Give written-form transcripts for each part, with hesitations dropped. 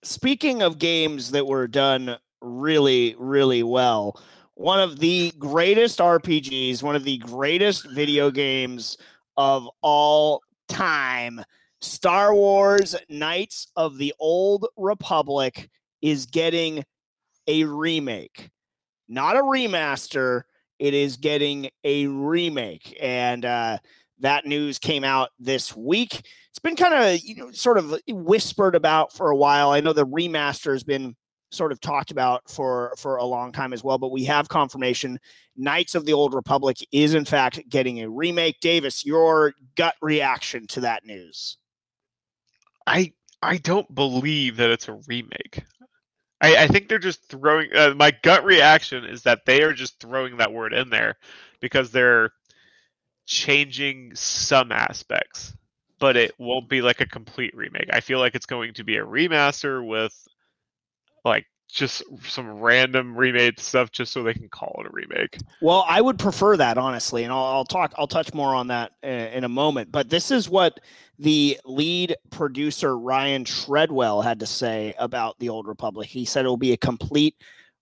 speaking of games that were done really, really well, one of the greatest RPGs, one of the greatest video games of all time, Star Wars Knights of the Old Republic is getting a remake. Not a remaster, it is getting a remake. And that news came out this week. It's been kind of, sort of whispered about for a while. I know the remaster has been sort of talked about for a long time as well, but we have confirmation Knights of the Old Republic is in fact getting a remake. Davis, your gut reaction to that news? I don't believe that it's a remake. I think they're just throwing. My gut reaction is that they are just throwing that word in there because they're changing some aspects, but it won't be like a complete remake. I feel like it's going to be a remaster with like just some random remade stuff just so they can call it a remake. Well, I would prefer that, honestly, and I'll touch more on that in a moment. But this is what the lead producer Ryan Treadwell had to say about the Old Republic. He said it will be a complete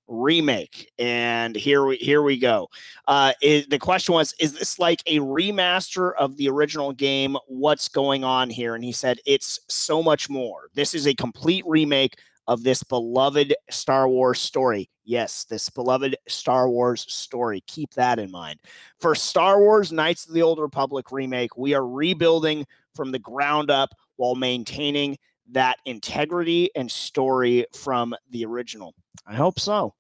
remake, and here we go. The question was, is this like a remaster of the original game? What's going on here? And he said it's so much more. This is a complete remake of this beloved Star Wars story. Yes, this beloved Star Wars story. Keep that in mind. For Star Wars Knights of the Old Republic remake, we are rebuilding from the ground up while maintaining that integrity and story from the original. I hope so.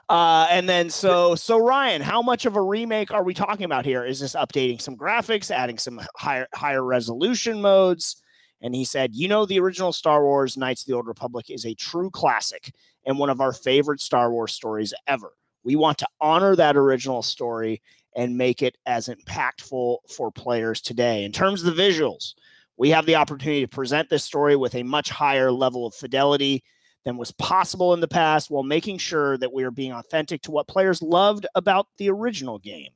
And then so Ryan, how much of a remake are we talking about here? Is this updating some graphics, adding some higher resolution modes? And he said, the original Star Wars Knights of the Old Republic is a true classic and one of our favorite Star Wars stories ever. We want to honor that original story and make it as impactful for players today. In terms of the visuals, we have the opportunity to present this story with a much higher level of fidelity than was possible in the past, while making sure that we are being authentic to what players loved about the original game.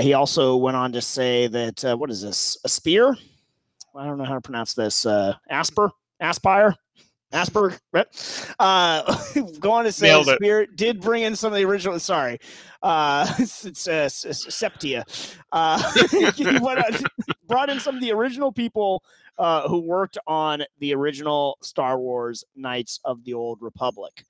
He also went on to say that, what is this, a spear? I don't know how to pronounce this. Aspire. Go on to say Spirit did bring in some of the original. Sorry, it's Septia. He brought in some of the original people who worked on the original Star Wars Knights of the Old Republic.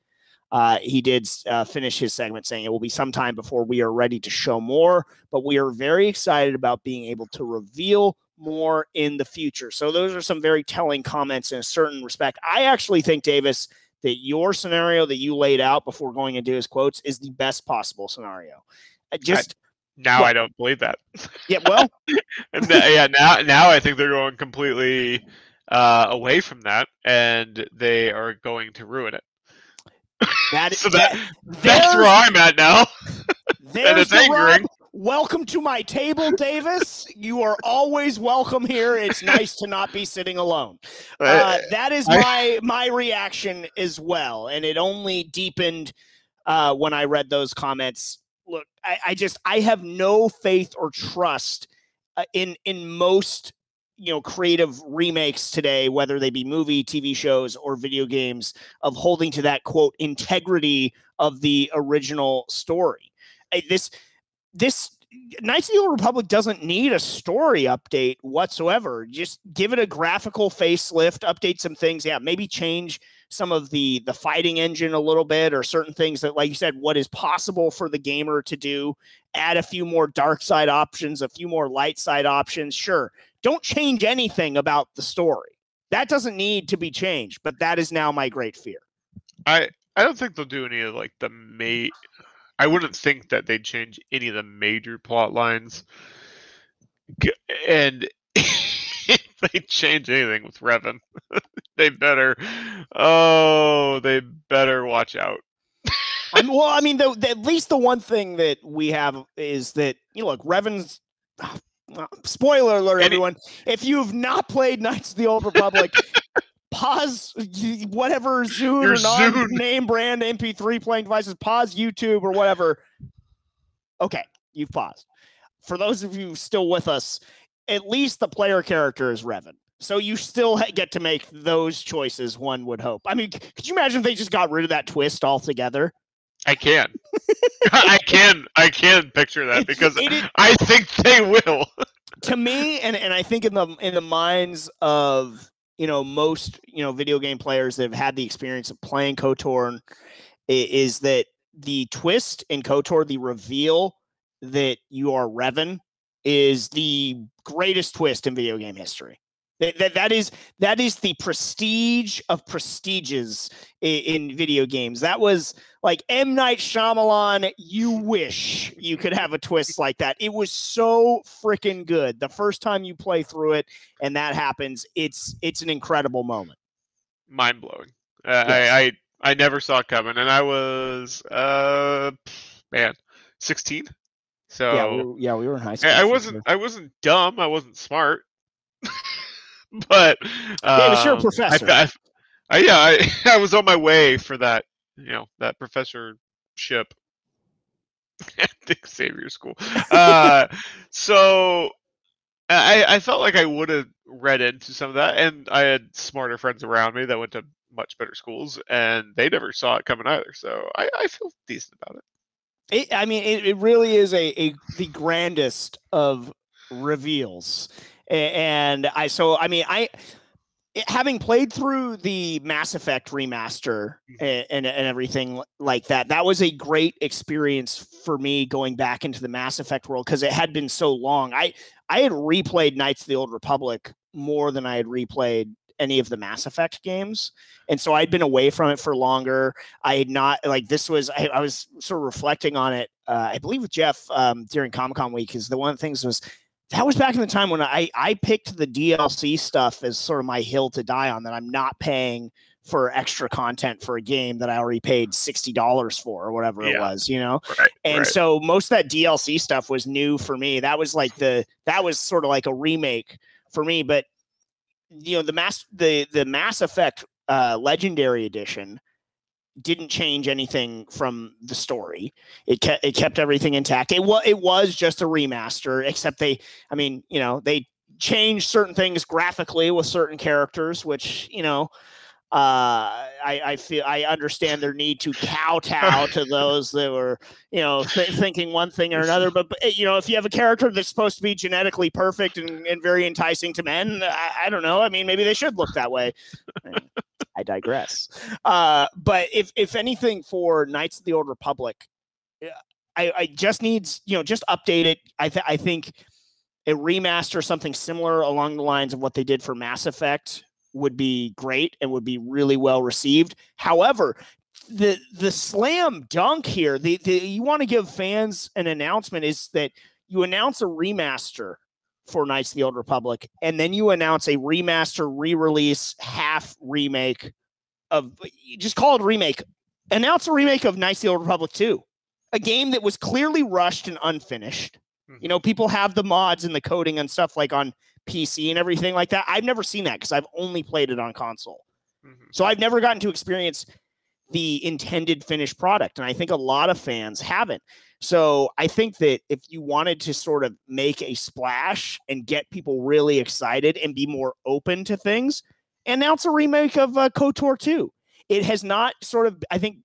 He did finish his segment saying it will be some time before we are ready to show more, but we are very excited about being able to reveal more in the future. So those are some very telling comments in a certain respect. I actually think, Davis, that your scenario that you laid out before going into his quotes is the best possible scenario. I don't believe that. Yeah, well, now I think they're going completely away from that, and they are going to ruin it. That's where I'm at now. And it's angering. Welcome to my table, Davis. You are always welcome here. It's nice to not be sitting alone. That is my reaction as well, and it only deepened when I read those comments. Look, I have no faith or trust in most creative remakes today, whether they be movie, TV shows, or video games, of holding to that quote integrity of the original story. This Knights of the Old Republic doesn't need a story update whatsoever. Just give it a graphical facelift, update some things. Yeah, maybe change some of the fighting engine a little bit, or certain things that, like you said, what is possible for the gamer to do. Add a few more dark side options, a few more light side options. Sure. Don't change anything about the story. That doesn't need to be changed, but that is now my great fear. I don't think they'll do any of like I wouldn't think that they'd change any of the major plot lines. And if they change anything with Revan, they better watch out. At least the one thing that we have is that, look, Revan's... spoiler alert, everyone. If you've not played Knights of the Old Republic... pause whatever Zune or non-name brand MP3 playing devices, pause YouTube or whatever. Okay, you've paused. For those of you still with us, at least the player character is Revan. So you still get to make those choices, one would hope. I mean, could you imagine if they just got rid of that twist altogether? I can. I can picture that because I think they will. To me, and I think in the minds of most video game players that have had the experience of playing KOTOR, is that the twist in KOTOR, the reveal that you are Revan, is the greatest twist in video game history. That is the prestige of prestiges in video games. That was like M. Night Shyamalan. You wish you could have a twist like that. It was so freaking good. The first time you play through it and that happens, it's an incredible moment. Mind blowing. Yes. I never saw it coming, and I was 16. So we were in high school. I wasn't dumb. I wasn't smart. But but you're a professor. I was on my way for that, that professorship at Xavier School. So I felt like I would have read into some of that, and I had smarter friends around me that went to much better schools, and they never saw it coming either. So I feel decent about it. It really is the grandest of reveals. And having played through the Mass Effect remaster and everything like that, that was a great experience for me going back into the Mass Effect world because it had been so long. I had replayed Knights of the Old Republic more than I had replayed any of the Mass Effect games. And so I'd been away from it for longer. I had not I was sort of reflecting on it, I believe with Jeff during Comic-Con week, because one of the things was, that was back in the time when I picked the DLC stuff as sort of my hill to die on, that I'm not paying for extra content for a game that I already paid $60 for or whatever it was, Right. So most of that DLC stuff was new for me. That was sort of like a remake for me. But the Mass Effect Legendary Edition didn't change anything from the story. It kept everything intact. It was just a remaster, except they changed certain things graphically with certain characters, which I feel I understand their need to kowtow to those that were thinking one thing or another. But if you have a character that's supposed to be genetically perfect and very enticing to men, I don't know. I mean, maybe they should look that way. I digress. But if anything, for Knights of the Old Republic, I just needs just update it. I think a remaster, something similar along the lines of what they did for Mass Effect, would be great and would be really well received. However, the slam dunk here, you want to give fans an announcement, is that you announce a remaster for Knights of the Old Republic, and then you announce a remaster, re-release, half remake of, just call it a remake. Announce a remake of Knights of the Old Republic 2, a game that was clearly rushed and unfinished. People have the mods and the coding and stuff like on PC and everything like that. I've never seen that because I've only played it on console. So I've never gotten to experience the intended finished product. And I think a lot of fans haven't. So I think that if you wanted to sort of make a splash and get people really excited and be more open to things, announce a remake of KOTOR 2. It has not I think,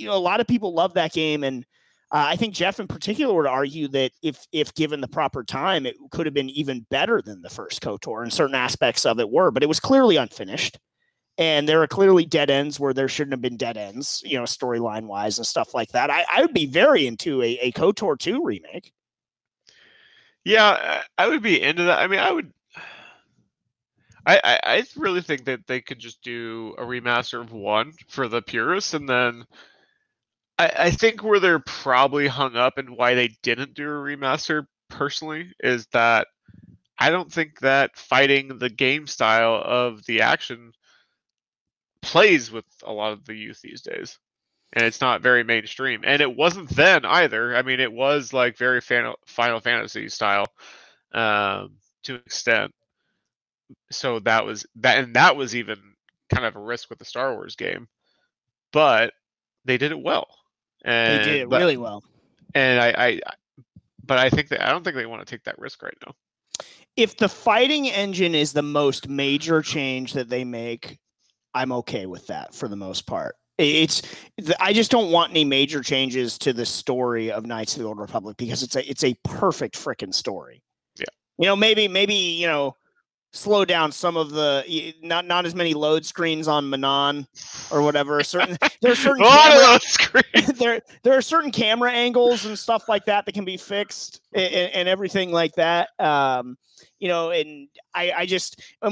a lot of people love that game. And I think Jeff in particular would argue that if given the proper time, it could have been even better than the first KOTOR, and certain aspects of it were, but it was clearly unfinished. And there are clearly dead ends where there shouldn't have been dead ends, storyline wise and stuff like that. I would be very into a KOTOR 2 remake. Yeah, I would be into that. I mean, I really think that they could just do a remaster of 1 for the purists, and then I think where they're probably hung up and why they didn't do a remaster personally is that I don't think that fighting the game style of the action plays with a lot of the youth these days, and it's not very mainstream, and it wasn't then either. I mean, it was like very Final Fantasy style to an extent, so that was even kind of a risk with the Star Wars game, but they did it well, and they did it really well. And I don't think they want to take that risk right now. If the fighting engine is the most major change that they make, I'm okay with that for the most part. I just don't want any major changes to the story of Knights of the Old Republic because it's a perfect freaking story. Yeah. Maybe slow down some of the not as many load screens on Manon or whatever. There are certain there are certain camera angles and stuff like that can be fixed and everything like that. And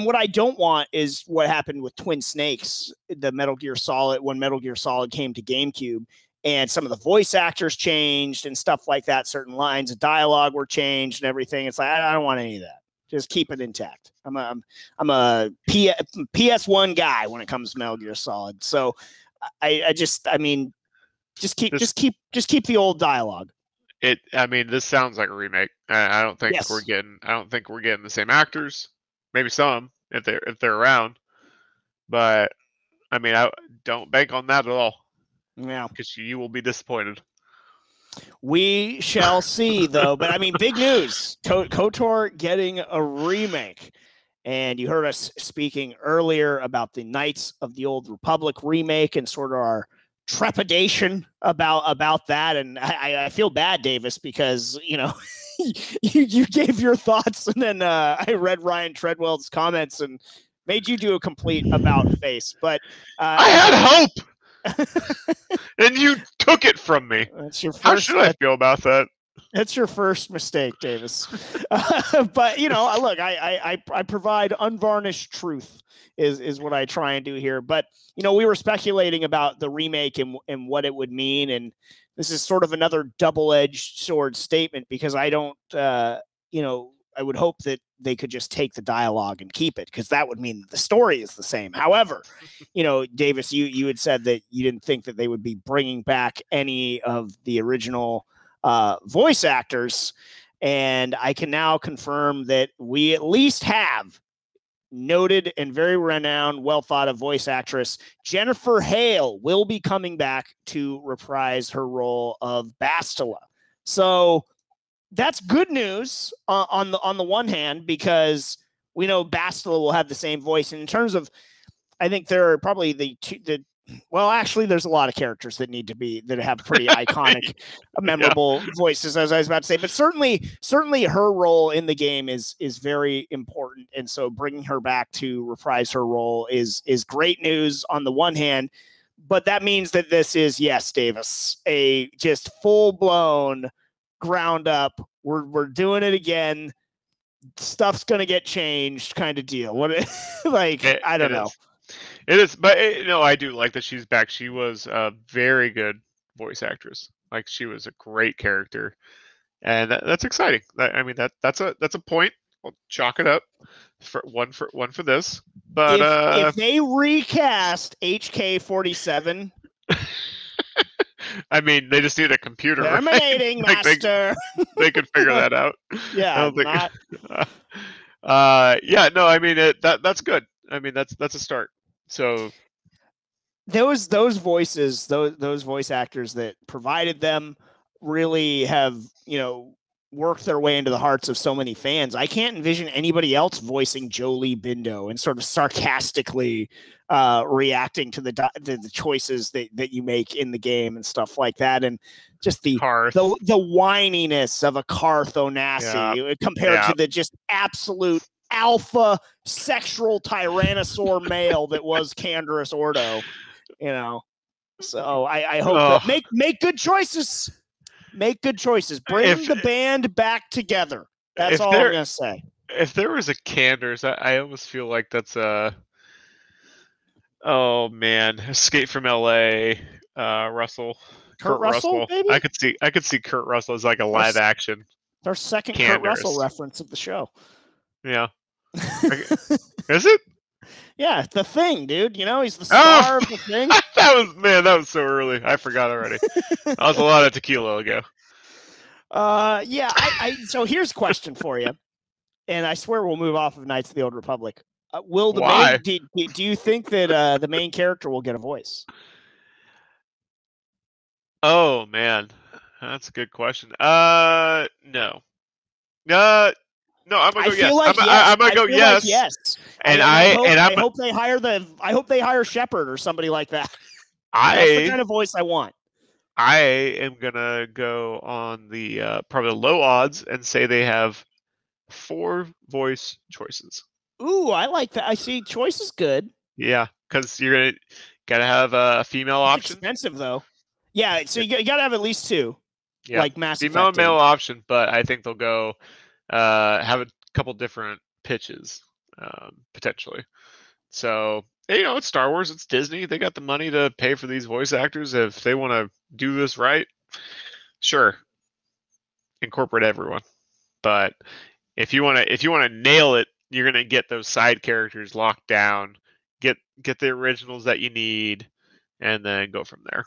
what I don't want is what happened with Twin Snakes, the Metal Gear Solid, when Metal Gear Solid came to GameCube. And some of the voice actors changed and stuff like that. Certain lines of dialogue were changed and everything. It's like, I don't want any of that. Just keep it intact. I'm a PS1 guy when it comes to Metal Gear Solid. So just keep the old dialogue. This sounds like a remake. I don't think we're getting the same actors. Maybe some if they're around, but I don't bank on that at all. Yeah, because you will be disappointed. We shall see, though. But big news: KOTOR getting a remake. And you heard us speaking earlier about the Knights of the Old Republic remake and sort of our trepidation about that. And I feel bad, Davis, because you gave your thoughts, and then I read Ryan Treadwell's comments and made you do a complete about face. But I had hope. And you took it from me. That's your first, How should I feel about that? That's your first mistake, Davis. But look, I provide unvarnished truth is what I try and do here. But we were speculating about the remake and what it would mean, and this is sort of another double-edged sword statement because I don't, I would hope that they could just take the dialogue and keep it because that would mean that the story is the same. However, Davis, you had said that you didn't think that they would be bringing back any of the original voice actors. And I can now confirm that we at least have noted and very renowned, well thought of voice actress Jennifer Hale will be coming back to reprise her role of Bastila. So that's good news on the one hand, because we know Bastila will have the same voice. And in terms of, I think there are probably actually, there's a lot of characters that have pretty iconic, memorable voices, as I was about to say. But certainly her role in the game is very important. And so bringing her back to reprise her role is great news on the one hand. But that means that this is, yes, Davis, a just full-blown ground up. We're doing it again. Stuff's gonna get changed, kind of deal. I don't know. It is, but I do like that she's back. She was a very good voice actress. Like, she was a great character, and that's exciting. That's a point. We'll chalk it up for one for this. But if they recast HK47. They just need a computer. Terminating, right? master. They could figure that out. Yeah. I don't think. That's good. That's a start. So those voices, those voice actors that provided them really have worked their way into the hearts of so many fans. I can't envision anybody else voicing Jolie Bindo and sort of sarcastically reacting to the choices that you make in the game and stuff like that, and just the whininess of a Karth Onasi compared to the just absolute alpha sexual tyrannosaur male that was Canderous Ordo. So I hope that make good choices. Make good choices. Bring the band back together. That's all I'm gonna say. If there was a Candors, I almost feel like that's Escape from LA, Russell. Kurt Russell, baby? I could see Kurt Russell as like a live action. Our second Candors. Kurt Russell reference of the show. Yeah. Is it? Yeah, The Thing, dude. He's the star of The Thing. that was so early. I forgot already. That was a lot of tequila ago. So here's a question for you, and I swear we'll move off of Knights of the Old Republic. Do you think that the main character will get a voice? Oh man, that's a good question. No. No, I'm gonna go yes. Like I'm gonna go yes. Like yes. And I hope they hire Shepard or somebody like that. That's the kind of voice I want. I am gonna go on the probably low odds and say they have 4 voice choices. Ooh, I like that. I see. Choice is good. Yeah, because you're gotta have a female option. Expensive though. Yeah, so you gotta have at least 2. Yeah, like Mass female Effect and male option, but I think they'll go have a couple different pitches potentially. So it's Star Wars, it's Disney. They got the money to pay for these voice actors. If they want to do this right, sure, incorporate everyone. But if you want to nail it, you're gonna get those side characters locked down. Get the originals that you need, and then go from there.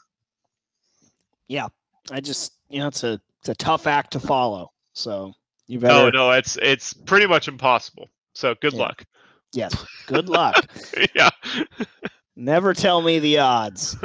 Yeah, I just it's a tough act to follow. So you better. No, it's pretty much impossible. So good luck. Yes, good luck. Yeah. Never tell me the odds.